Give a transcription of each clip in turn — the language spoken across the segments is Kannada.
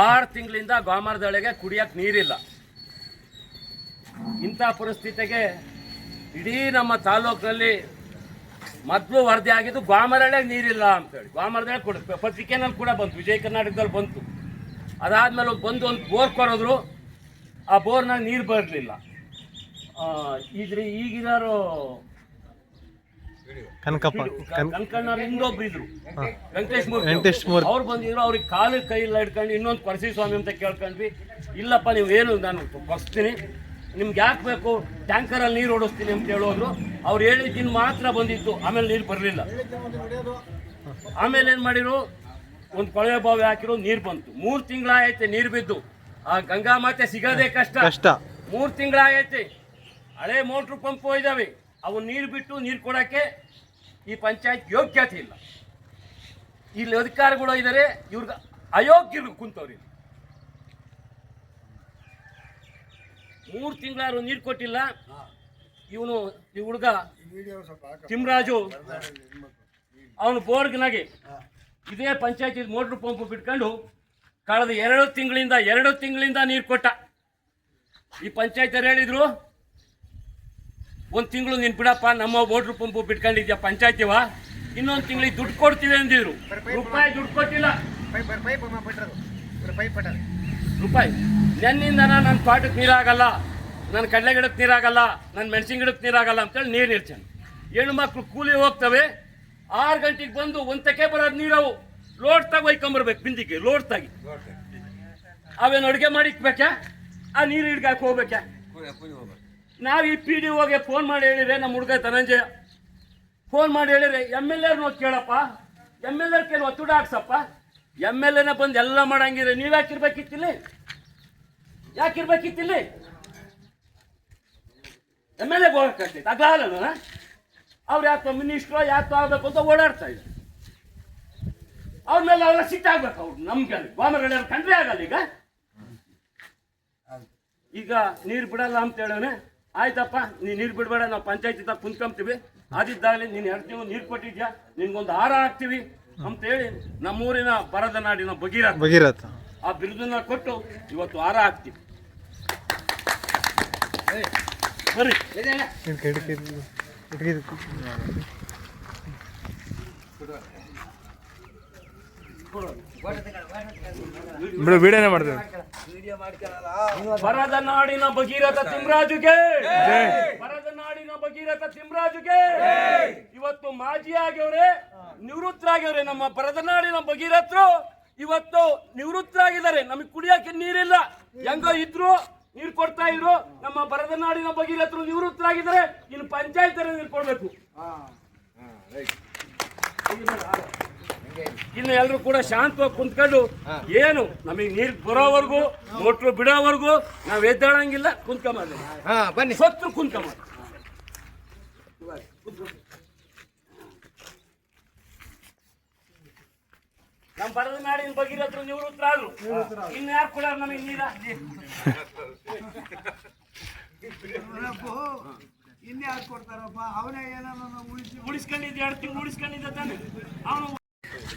6 ತಿಂಗಳಿಂದ ಗೋಮರದೊಳಗೆ ಕುಡಿಯೋಕ್ಕೆ ನೀರಿಲ್ಲ. ಇಂಥ ಪರಿಸ್ಥಿತಿಗೆ ಇಡೀ ನಮ್ಮ ತಾಲೂಕಿನಲ್ಲಿ ಮೊದಲು ವರದಿ ಆಗಿದ್ದು ಗೋಮರಳ್ಳಿಗೆ ನೀರಿಲ್ಲ ಅಂತೇಳಿ. ಗೋಮರದೊಳಗೆ ಪತ್ರಿಕೆನಲ್ಲಿ ಕೂಡ ಬಂತು, ವಿಜಯ ಕರ್ನಾಟಕದಲ್ಲಿ ಬಂತು. ಅದಾದಮೇಲೆ ಬಂದು ಒಂದು ಬೋರ್ ಕೊರೋದ್ರು, ಆ ಬೋರ್ನಾಗ ನೀರು ಬರಲಿಲ್ಲ. ಈಗಿನಾರು ಕನಕಣ್ಣವ್ರು ಇನ್ನೊಬ್ರು ಇದ್ರು, ವೆಂಕಟೇಶ್ ಮೂರ್ತಿ, ಅವ್ರು ಬಂದಿದ್ರು. ಅವ್ರಿಗೆ ಕಾಲು ಕೈಲ್ಲ ಹಿಡ್ಕೊಂಡು ಇನ್ನೊಂದು ಕೊರಸಿ ಸ್ವಾಮಿ ಅಂತ ಕೇಳ್ಕೊಂಡ್ವಿ. ಇಲ್ಲಪ್ಪ ನೀವೇನು ನಾನು ಕೊಡಿಸ್ತೀನಿ, ನಿಮ್ಗೆ ಯಾಕೆ ಬೇಕು, ಟ್ಯಾಂಕರಲ್ಲಿ ನೀರು ಓಡಿಸ್ತೀನಿ ಅಂತ ಹೇಳೋದ್ರು. ಅವ್ರು ಹೇಳಿದ್ದೀನಿ ಮಾತ್ರ ಬಂದಿತ್ತು, ಆಮೇಲೆ ನೀರು ಬರಲಿಲ್ಲ. ಆಮೇಲೆ ಏನು ಮಾಡಿರು, ಒಂದು ಕೊಳವೆ ಬಾವಿ ಹಾಕಿರೋ, ನೀರು ಬಂತು. 3 ತಿಂಗಳಾಗೈತೆ ನೀರು ಬಿದ್ದು. ಆ ಗಂಗಾ ಮಾತೆ ಸಿಗೋದೇ ಕಷ್ಟ. 3 ತಿಂಗಳಾಗೈತೆ. ಹಳೆ ಮೋಟ್ರ್ ಪಂಪು ಇದ್ದಾವೆ, ಅವು ನೀರು ಬಿಟ್ಟು ನೀರು ಕೊಡೋಕ್ಕೆ ಈ ಪಂಚಾಯತ್ ಯೋಗ್ಯತೆ ಇಲ್ಲ. ಇಲ್ಲಿ ಅಧಿಕಾರಿಗಳು ಇದ್ದಾರೆ, ಇವ್ರಿಗೆ ಅಯೋಗ್ಯರು ಕುಂತವ್ರಿ. 3 ತಿಂಗಳಾರು ನೀರು ಕೊಟ್ಟಿಲ್ಲ. ಈ ಹುಡುಗ ತಿಮ್ರಾಜು ಅವನು ಬೋರ್ಗ್ನಾಗೆ ಇದೇ ಪಂಚಾಯತಿ ಮೋಟ್ರ್ ಪಂಪು ಬಿಟ್ಕೊಂಡು ಕಳೆದ 2 ತಿಂಗಳಿಂದ ನೀರು ಕೊಟ್ಟ. ಈ ಪಂಚಾಯತ್ ಹೇಳಿದ್ರು, 1 ತಿಂಗಳು ನೀನು ಬಿಡಪ್ಪ, ನಮ್ಮ ಮೋಟ್ರ್ ಪಂಪು ಬಿಟ್ಕೊಂಡಿದ್ಯಾ ಪಂಚಾಯತಿವ, ಇನ್ನೊಂದು ತಿಂಗಳಿಗೆ ದುಡ್ಡು ಕೊಡ್ತೀವಿ ಅಂದಿದ್ರು. ರೂಪಾಯಿ ದುಡ್ಡು ಕೊಟ್ಟಿಲ್ಲ. ರೂಪಾಯಿ ನೆನ್ನಿಂದ ನನ್ನ ತೋಟಕ್ಕೆ ನೀರಾಗಲ್ಲ, ನನ್ನ ಕಡಲೆ ಗಿಡಕ್ಕೆ ನೀರಾಗಲ್ಲ, ನನ್ನ ಮೆಣಸಿನ ಗಿಡಕ್ಕೆ ನೀರಾಗಲ್ಲ ಅಂತೇಳಿ ನೀರು ನಿಲ್ಸಣ. ಹೆಣ್ಮಕ್ಳು ಕೂಲಿ ಹೋಗ್ತವೆ, 6 ಗಂಟೆಗೆ ಬಂದು ಒಂದಕ್ಕೆ ಬರೋದು ನೀರವು ಲೋಡ್ ತಾಗಿ ಒಯ್ಕೊಂಬರ್ಬೇಕು. ಬಿಂದಿಗೆ ಲೋಡ್ ತಾಗಿ ಅವೇನು ಅಡುಗೆ ಮಾಡಿಕ್ಬೇಕಾ, ಆ ನೀರು ಹಿಡ್ಗಾಕ್ ಹೋಗ್ಬೇಕಾ? ನಾವು ಈ PDOಗೆ ಫೋನ್ ಮಾಡಿ ಹೇಳಿದ್ರೆ, ನಮ್ಮ ಹುಡುಗ ಧನಂಜಯ ಫೋನ್ ಮಾಡಿ ಹೇಳಿದ್ರೆ, MLA ನೋಡಿ ಕೇಳಪ್ಪ, MLA ಕೇಳಿ ಒತ್ತಡ ಹಾಕ್ಸಪ್ಪ. MLAನ ಬಂದು ಎಲ್ಲ ಮಾಡಂಗಿದ್ರೆ ನೀವು ಯಾಕಿರ್ಬೇಕಿತ್ತಿಲ್ಲಿ? MLA ಹೋಗಕ್ಕಾಗ್ತೈತೆ? ಅದಾಗಲ್ಲ. ಅವ್ರು ಯಾಕೋ ಮಿನಿಸ್ಟ್ರೋ ಯಾಕೋ ಆಗ್ಬೇಕು ಅಂತ ಓಡಾಡ್ತಾ ಇದ್ರು. ಅವ್ರ ಮೇಲೆ ಅವೆಲ್ಲ ಸಿಟ್ಟಾಗ್ಬೇಕು. ಅವ್ರು ನಮ್ಗೆ ಗೋಮರಳ್ಳಿ ಕಂಡ್ರೆ ಆಗಲ್ಲ. ಈಗ ನೀರು ಬಿಡಲ್ಲ ಅಂತ ಹೇಳೋನೆ. ಆಯ್ತಪ್ಪ, ನೀರು ಬಿಡಬೇಡ, ನಾವು ಪಂಚಾಯತಿ ತ ಕುಂತ್ಕೊಂತೀವಿ, ಆದಿದ್ದಾಗಲಿ ನೀನು 2 ತಿಂಗಳು ನೀರು ಕೊಟ್ಟಿದ್ಯಾ, ನಿನ್ಗೊಂದು ಹಾರ ಹಾಕ್ತೀವಿ ಅಂತೇಳಿ ನಮ್ಮೂರಿನ ಬರದ ನಾಡಿನ ಭಗೀರಥ ಆ ಬಿರುದನ್ನ ಕೊಟ್ಟು ಇವತ್ತು ಹಾರ ಹಾಕ್ತೀವಿ. ಬರ್ರಿ. ವಿಡಿಯೋನೇ ಮಾಡ್ತೇವೆ. ಬರದ ನಾಡಿನ ಭಗೀರಥ ತಿಮ್ರಾಜುಗೆ, ಬರದ ನಾಡಿನ ಭಗೀರಥ ತಿಮ್ರಾಜುಗೆ. ಇವತ್ತು ಮಾಜಿ ಆಗ್ಯವ್ರೆ, ನಿವೃತ್ತರಾಗ್ಯವ್ರೆ. ನಮ್ಮ ಬರದ ನಾಡಿನ ಭಗೀರಥರು ಇವತ್ತು ನಿವೃತ್ತರಾಗಿದ್ದಾರೆ. ನಮಗೆ ಕುಡಿಯಕ್ಕೆ ನೀರಿಲ್ಲ, ಹೆಂಗೋ ಇದ್ರು ನೀರು ಕೊಡ್ತಾ ಇದ್ರು. ನಮ್ಮ ಬರದ ನಾಡಿನ ಭಗೀರಥರು ನಿವೃತ್ತರಾಗಿದ್ದಾರೆ. ಇನ್ನು ಪಂಚಾಯತ್ ನೀರು ಕೊಡ್ಬೇಕು. ಇನ್ನು ಎಲ್ಲರೂ ಕೂಡ ಶಾಂತವಾಗಿ ಕುಂತ್ಕೊಂಡು, ಏನು ನಮಗೆ ನೀರು ಬರೋವರೆಗೂ, ಮೋಟ್ರು ಬಿಡೋವರೆಗೂ ನಾವು ಎದ್ದೇಳಂಗಿಲ್ಲ. ಕುಂತ್ಕೊಂಬ ಬನ್ನಿ, ಸತ್ತು ಕುಂತ್ಕೊಂಬ. ನಮ್ಮ ಬರದ ನಾಡಿನ ಭಗೀರಥರು ನಿವೃತ್ತರಾದ್ರು. ಇನ್ನು ಯಾರು ಕೂಡ ನಮಗೆ ನೀರ ಇನ್ನೇ ಯಾರು ಕೊಡ್ತಾರಪ್ಪ? ಅವನೇ ಏನಾದ್ರು ಉಳಿಸ್ಕೊಂಡಿದ್ದೆ, 2 ತಿಂಗಳು ಉಳಿಸ್ಕೊಂಡಿದ್ದ ತಾನೆ ಅವನು.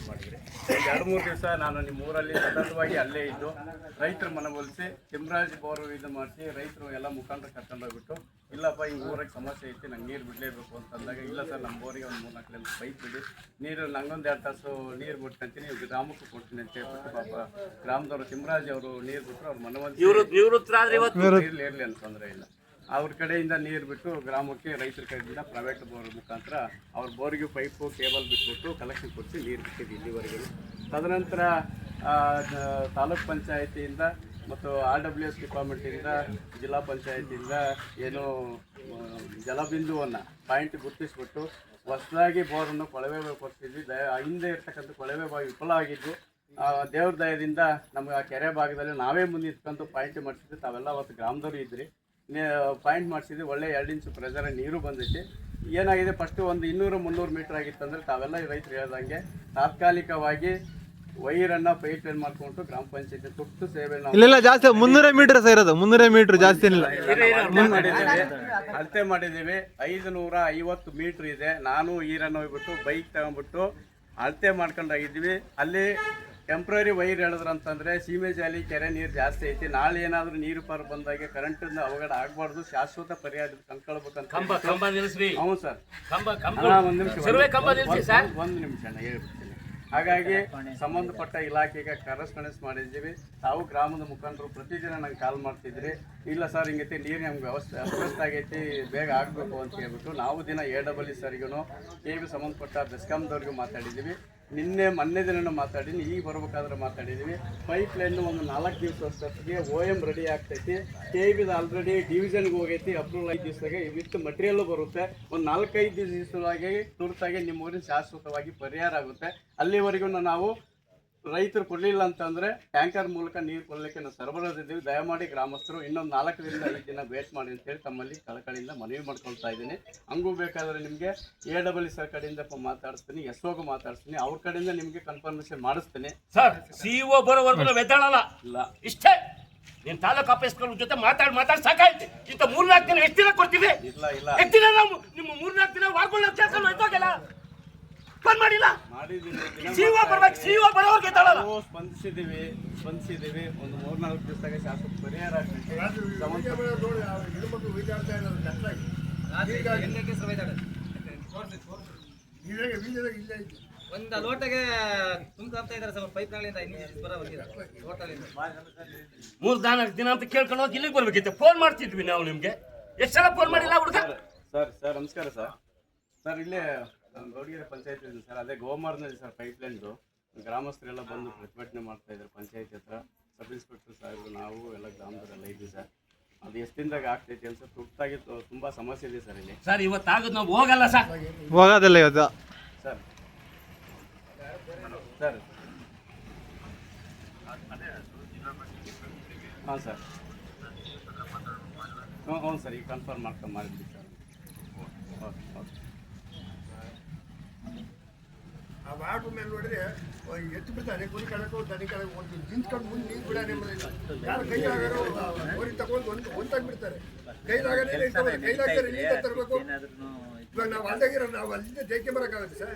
2-3 ದಿವಸ ನಾನು ನಿಮ್ಮ ಊರಲ್ಲಿ ಸತತವಾಗಿ ಅಲ್ಲೇ ಇದ್ದು ರೈತರ ಮನವೊಲಿಸಿ ತಿಮ್ರಾಜ್ ಬೋರು ಇದು ಮಾಡಿಸಿ ರೈತರು ಎಲ್ಲ ಮುಖಾಂತರ ಕರ್ಕೊಂಡೋಗ್ಬಿಟ್ಟು, ಇಲ್ಲಪ್ಪ ಹಿಂಗೆ ಊರಾಗ ಸಮಸ್ಯೆ ಐತಿ, ನಂಗೆ ನೀರು ಬಿಡಲೇಬೇಕು ಅಂತಂದಾಗ, ಇಲ್ಲ ಸರ್ ನಮ್ಮ ಬೋರಿಗೆ ಒಂದು 3-4 ಲೆಂತ್ ಪೈಪ್ ಬಿಡಿ, ನೀರು ನಂಗೊಂದು 2 ತಾಸು ನೀರು ಬಿಡ್ಕೊಂತೀನಿ, ಗ್ರಾಮಕ್ಕೂ ಕೊಡ್ತೀನಿ ಅಂತ ಹೇಳ್ಬಿಟ್ಟು ಪಾಪ ಗ್ರಾಮದವರು ತಿಮ್ರಾಜ್ ಅವರು ನೀರು ಬಿಟ್ಟರು. ಅವ್ರ ಮನವೊಲಿಸಿ ಇರಲಿ ಅಂತ ತೊಂದರೆ ಇಲ್ಲ. ಅವ್ರ ಕಡೆಯಿಂದ ನೀರು ಬಿಟ್ಟು ಗ್ರಾಮಕ್ಕೆ ರೈತರ ಕಡೆಯಿಂದ ಪ್ರೈವೇಟ್ ಬೋರ್ ಮುಖಾಂತರ ಅವ್ರ ಬೋರ್ಗೆ ಪೈಪು ಕೇಬಲ್ ಬಿಟ್ಬಿಟ್ಟು ಕಲೆಕ್ಷನ್ ಕೊಡಿಸಿ ನೀರು ಬಿಟ್ಟಿದ್ದು ಇಲ್ಲಿವರೆಗೂ. ತದನಂತರ ತಾಲೂಕ್ ಪಂಚಾಯತಿಯಿಂದ ಮತ್ತು RWS ಡಿಪಾರ್ಟ್ಮೆಂಟಿಂದ, ಜಿಲ್ಲಾ ಪಂಚಾಯತಿಯಿಂದ ಏನು ಜಲಬಿಂದುವನ್ನು ಪಾಯಿಂಟ್ ಗುರುತಿಸ್ಬಿಟ್ಟು ಹೊಸದಾಗಿ ಬೋರನ್ನು ಕೊಳವೆ ಬಾವಿ ಕೊಡ್ತಿದ್ವಿ. ಹಿಂದೆ ಇರ್ತಕ್ಕಂಥ ಕೊಳವೆ ಬಾವಿ ವಿಫಲ ಆಗಿದ್ದು, ದೇವ್ರ ದಯದಿಂದ ನಮಗೆ ಆ ಕೆರೆ ಭಾಗದಲ್ಲಿ ನಾವೇ ಮುಂದೆ ಇಟ್ಕೊಂಡು ಪಾಯಿಂಟ್ ಮಾಡಿಸಿದ್ವಿ. ತಾವೆಲ್ಲ ಅವತ್ತು ಗ್ರಾಮದವರು ಇದ್ರಿ, ಪಾಯಿಂಟ್ ಮಾಡಿಸಿದ್ವಿ. ಒಳ್ಳೆ 2 ಇಂಚು ಪ್ರೆಷರ್ ನೀರು ಬಂದೈತಿ. ಏನಾಗಿದೆ, ಫಸ್ಟು ಒಂದು 200-300 ಮೀಟ್ರ್ ಆಗಿತ್ತಂದ್ರೆ ತಾವೆಲ್ಲ ರೈತರು ಹೇಳ್ದಂಗೆ ತಾತ್ಕಾಲಿಕವಾಗಿ ವೈರನ್ನು ಪೈಪ್ಲೈನ್ ಮಾಡ್ಕೊಂಡು ಗ್ರಾಮ ಪಂಚಾಯತಿ ತುರ್ತು ಸೇವೆ ಇಲ್ಲ ಜಾಸ್ತಿ 300 ಮೀಟರ್ ಇರೋದು, 300 ಮೀಟರ್ ಜಾಸ್ತಿ ಇಲ್ಲ ಅಳತೆ ಮಾಡಿದ್ದೀವಿ. 550 ಮೀಟ್ರ್ ಇದೆ. ನಾನು ಈರನ್ನು ಹೋಗ್ಬಿಟ್ಟು ಬೈಕ್ ತಗೊಂಡ್ಬಿಟ್ಟು ಅಳತೆ ಮಾಡ್ಕೊಂಡಾಗಿದ್ದೀವಿ. ಅಲ್ಲಿ ಟೆಂಪ್ರರಿ ವೈರ್ ಹೇಳಿದ್ರಂತಂದ್ರೆ ಸೀಮೆ ಜಾಲಿ ಕೆರೆ ನೀರು ಜಾಸ್ತಿ ಐತಿ, ನಾಳೆ ಏನಾದರೂ ನೀರು ಪಾರು ಬಂದಾಗೆ ಕರೆಂಟಿಂದ ಅವಘಡ ಆಗಬಾರ್ದು, ಶಾಶ್ವತ ಪರಿಹಾರ ಕಂಡ್ಕೊಳ್ಬೇಕಂತ. ಕಂಬ ನಿಲ್ಲಿಸ್ರಿ. ಹ್ಞೂ ಸರ್. ಒಂದು ನಿಮಿಷ ಅಣ್ಣ ಹೇಳ್ಬಿಡ್ತೀನಿ. ಹಾಗಾಗಿ ಸಂಬಂಧಪಟ್ಟ ಇಲಾಖೆಗೆ ಕರೆಸ್ಪಾಂಡೆನ್ಸ್ ಮಾಡಿದ್ದೀವಿ. ತಾವು ಗ್ರಾಮದ ಮುಖಂಡರು ಪ್ರತಿದಿನ ನಂಗೆ ಕಾಲ್ ಮಾಡ್ತಿದ್ರಿ, ಇಲ್ಲ ಸರ್ ಹಿಂಗೈತಿ ನೀರು ನಮ್ಗೆ ವ್ಯವಸ್ಥೆ ಆಗೈತಿ, ಬೇಗ ಆಗಬೇಕು ಅಂತ ಹೇಳ್ಬಿಟ್ಟು ನಾವು ದಿನ AEE ಸರ್ಗೂ KV ಸಂಬಂಧಪಟ್ಟ ಬೆಸ್ಕಾಂದವ್ರಿಗೂ ಮಾತಾಡಿದ್ದೀವಿ. ಮೊನ್ನೆ ದಿನ ಮಾತಾಡಿನಿ, ಈಗ ಬರ್ಬೇಕಾದ್ರೆ ಮಾತಾಡಿದ್ದೀವಿ. ಪೈಪ್ ಲೈನ್ ಒಂದು 4 ದಿವಸ ಅಷ್ಟೊತ್ತಿಗೆ OM ರೆಡಿ ಆಗ್ತೈತಿ. KVದು ಆಲ್ರೆಡಿ ಡಿವಿಷನ್ಗೆ ಹೋಗೈತಿ, ಅಪ್ರೂವಲ್ 5 ದಿವಸದಾಗೆ ವಿತ್ ಮಟೀರಿಯಲ್ಲು ಬರುತ್ತೆ. ಒಂದು 4-5 ದಿವಸದೊಳಗೆ ತುರ್ತಾಗಿ ನಿಮ್ಮ ಊರಿನ ಶಾಶ್ವತವಾಗಿ ಪರಿಹಾರ ಆಗುತ್ತೆ. ಅಲ್ಲಿವರೆಗೂ ನಾವು ರೈತರು ಕೊಡಲಿಲ್ಲ ಅಂತಂದರೆ ಟ್ಯಾಂಕರ್ ಮೂಲಕ ನೀರು ಕೊಡಲಿಕ್ಕೆ ನಾವು ಸರಬರಾಜಿದ್ದೀವಿ. ದಯಮಾಡಿ ಗ್ರಾಮಸ್ಥರು ಇನ್ನೊಂದು 4ರಿಂದ 5 ದಿನ ವೇಟ್ ಮಾಡಿ ಅಂತೇಳಿ ತಮ್ಮಲ್ಲಿ ಕಳಕಳಿಯಿಂದ ಮನವಿ ಮಾಡ್ಕೊಳ್ತಾ ಇದ್ದೀನಿ. ಹಂಗೂ ಬೇಕಾದರೆ ನಿಮಗೆ AEE ಸರ್ ಕಡೆಯಿಂದ ಮಾತಾಡಿಸ್ತೀನಿ, SOಗೂ ಮಾತಾಡಿಸ್ತೀನಿ, ಅವ್ರ ಕಡೆಯಿಂದ ನಿಮಗೆ ಕನ್ಫರ್ಮೇಷನ್ ಮಾಡಿಸ್ತೀನಿ. ಸರ್ CO ಬರೋವರೆಗೂ ವೆದ್ದಾಳಲ್ಲ. ಇಲ್ಲ ಇಷ್ಟೇ, ನೀನು ತಾಲೂಕು ಆಫೀಸ್ಗಳ ಜೊತೆ ಮಾತಾಡಿ ಸಾಕಾಯ್ತು. ಇಂಥ 3-4 ದಿನ ಎಷ್ಟು ದಿನ ಕೊಡ್ತೀವಿ? ಇಲ್ಲ ಎಷ್ಟು ದಿನ ನಾವು ನಿಮ್ಮ 3-4 ದಿನ ವಾರ್ಕೊಳ್ಳೋ ಕೆಲಸ ಹೋಗಿಲ್ಲ, ಫೋನ್ ಮಾಡಿಲ್ಲ. CO ಬರೋವರೆಗೆ ಎದ್ದಾಳಲ್ಲ. ಸ್ಪಂದಿಸಿದ್ದೀವಿ. ಒಂದು 3-4 ದಿವಸದಾಗ ಶಾಶ್ವತ ಪರಿಹಾರ ಆಗ್ತೈತೆ. ಒಂದು ಲೋಟಗೆ ತುಂಬ್ತಾ ಇದ್ದಾರೆ ಸರ್, ಪೈಪ್ ನಾಳಿಂದ 3-4 ದಿನ ಅಂತ ಕೇಳ್ಕೊಂಡು ಹೋಗಿ ಇಲ್ಲಿಗೆ ಬರ್ಬೇಕಿತ್ತು. ಫೋನ್ ಮಾಡ್ತಿದ್ವಿ ನಾವು ನಿಮ್ಗೆ, ಎಷ್ಟು ಸಲ ಫೋನ್ ಮಾಡಿಲ್ಲ ಹುಡುಗ. ಸರ್ ನಮಸ್ಕಾರ ಸರ್ ಇಲ್ಲೇ ಗೌಡಿಗೆರೆ ಪಂಚಾಯತ್ ಇದೆ ಸರ್, ಅದೇ ಗೋಮಾರ್ನಲ್ಲಿ ಸರ್ ಪೈಪ್ ಲೈನ್ದು ಗ್ರಾಮಸ್ಥರೆಲ್ಲ ಬಂದು ಪ್ರತಿಭಟನೆ ಮಾಡ್ತಾ ಇದ್ದಾರೆ ಪಂಚಾಯತ್ ಹತ್ರ. ಸಬ್ ಇನ್ಸ್ಪೆಕ್ಟರ್ ಸಾಹೇಬರು ನಾವು ಎಲ್ಲ ಗ್ರಾಮದವರೆಲ್ಲ ಇದ್ದೀವಿ ಸರ್. ಅದು ಎಷ್ಟು ದಿನದಾಗ ಆಗ್ತೈತಿ ಅಂತ ತುರ್ತಾಗಿ ತುಂಬ ಸಮಸ್ಯೆ ಇದೆ ಸರ್ ಇಲ್ಲಿ. ಸರ್ ಇವತ್ತಾಗದು ನಾವು ಹೋಗಲ್ಲ ಸರ್, ಹೋಗೋದಿಲ್ಲ ಇವತ್ತು ಸರ್. ಸರ್ ಹಾಂ ಸರ್, ಹ್ಞೂ ಸರ್, ಈಗ ಕನ್ಫರ್ಮ್ ಮಾಡಿದ್ವಿ ಸರ್. ಓಕೆ. ಆ ವಾಟರ್ ಮೇಲೆ ನೋಡಿದ್ರೆ ಎತ್ತು ಬಿಡ್ತಾನೆ, ಕುರಿ ಕಳಕು ದನಿ ಕಳಕು ಒಂದು ನಿಂತ್ಕೊಂಡು ಮುಂದೆ ನೀರು ಬಿಡಾನೆ. ಯಾರು ಕೈಲಾಗಾರೋ ಓರಿ ತಗೊಂಡು ಒಂದಾಗಿ ಬಿಡ್ತಾರೆ. ಕೈಲಾಗನೇ ಕೈಲಾಗ್ತಾರೆ, ನೀರು ತರಬೇಕು. ಇವಾಗ ನಾವು ಅಲ್ದಾಗಿರೋ ನಾವು ಅಲ್ಲಿಂದ ಜೈಕೆ ಬರೋಕ್ಕಾಗುತ್ತೆ ಸರ್.